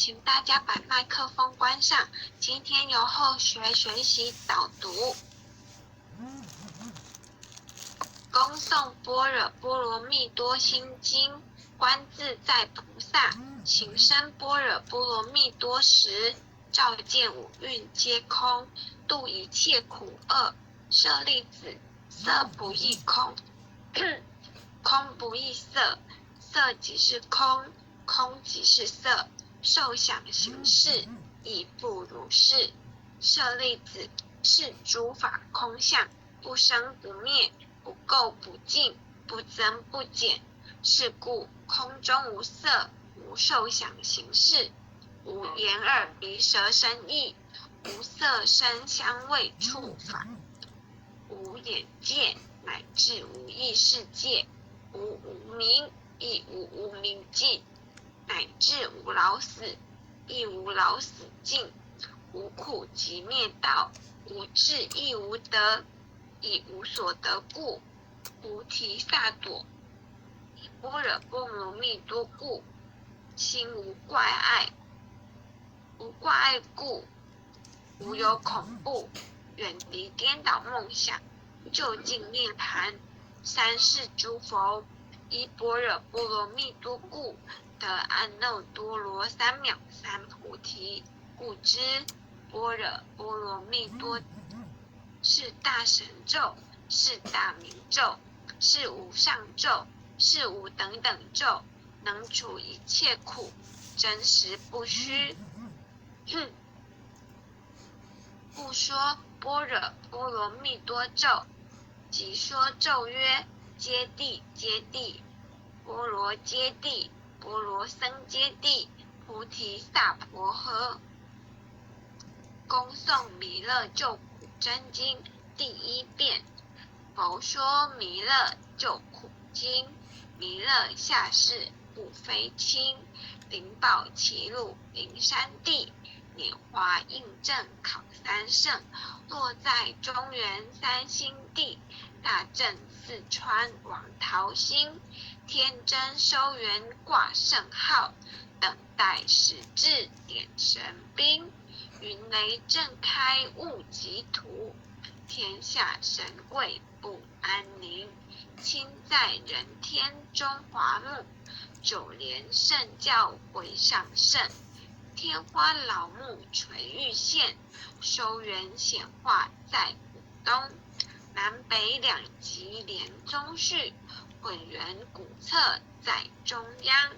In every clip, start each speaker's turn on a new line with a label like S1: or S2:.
S1: 请大家把麦克风关上。今天由后学学习导读。恭诵般若波罗蜜多心经，观自在菩萨行深般若波罗蜜多时，照见五蕴皆空，度一切苦厄。舍利子，色不异空，空不异色，色即是空，空即是色，受想行识亦复如是。舍利子，是诸法空相，不生不灭，不垢不净，不增不减。是故空中无色，无受想行识，无眼耳鼻舌身意，无色声香味触法，无眼界，乃至无意识界，无无明，亦无无明尽，乃至无老死，亦无老死尽。无苦集灭道，无智亦无得，以无所得故，菩提萨埵般若波罗蜜多故，心无挂碍。无挂碍故，无有恐怖，远离颠倒梦想，究竟涅槃。三世诸佛依般若波罗蜜多故，得阿耨多罗三藐三菩提。故知般若波罗蜜多是大神咒，是大明咒，是无上咒，是无等等咒，能除一切苦，真实不虚。故说般若波罗蜜多咒，即说咒曰：揭谛揭谛，波罗揭谛，波罗僧揭谛，菩提萨婆诃。恭诵弥勒救苦真经第一遍。佛说弥勒救苦经，弥勒下世不非轻，灵宝齐鲁灵山地，拈花印正考三圣，落在中原三星地，大正四川王桃心，天真收元挂圣号，等待时至点神兵，云雷震开物极土，天下神贵不安宁。亲在人天中华木，九莲圣教回上圣，天花老木垂玉线，收元显化在古东，南北两极连宗序，混元古册在中央，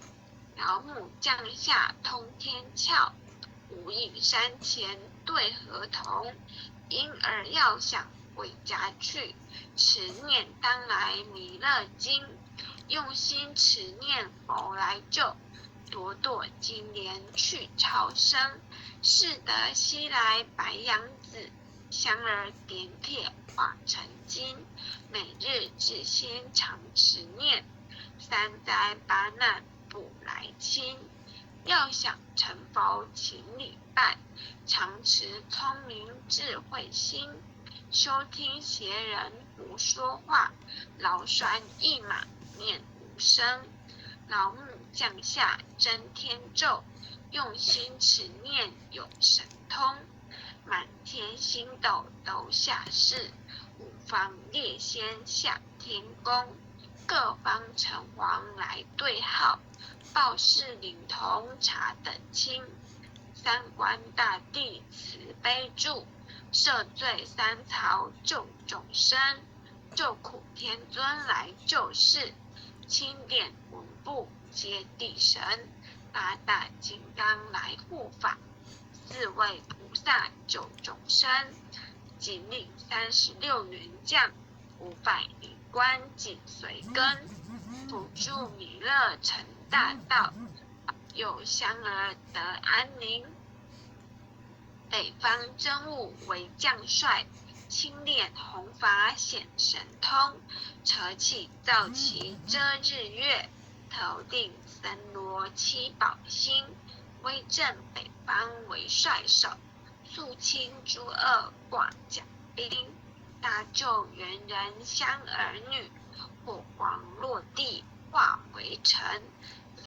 S1: 老母降下通天窍，无影山前对河童，因而要想回家去，持念当来弥勒经，用心持念佛来救，朵朵金莲去超生，是得西来白羊子，香儿点铁化成金，每日只先常持念，三灾八难不来侵。要想成佛请礼拜，常持聪明智慧心，收听邪人胡说话，劳酸一马念无声。老母降下真天咒，用心持念有神通，满天星斗都下世，五方列仙下天宫，各方城隍来对号，报事灵童查等清，三官大帝慈悲助，赦罪三曹救众生，救苦天尊来救世，钦点文部接地神，八大金刚来护法，四位菩萨救众生，仅领36员将，500灵官紧随跟，辅助弥勒成大道，有香儿得安宁。北方真武为将帅，青脸红发显神通，扯起皂旗遮日月，头顶森罗七宝星，威震北方为帅首，肃清诸恶挂甲兵，大救猿人香儿女，火黄落地化为尘，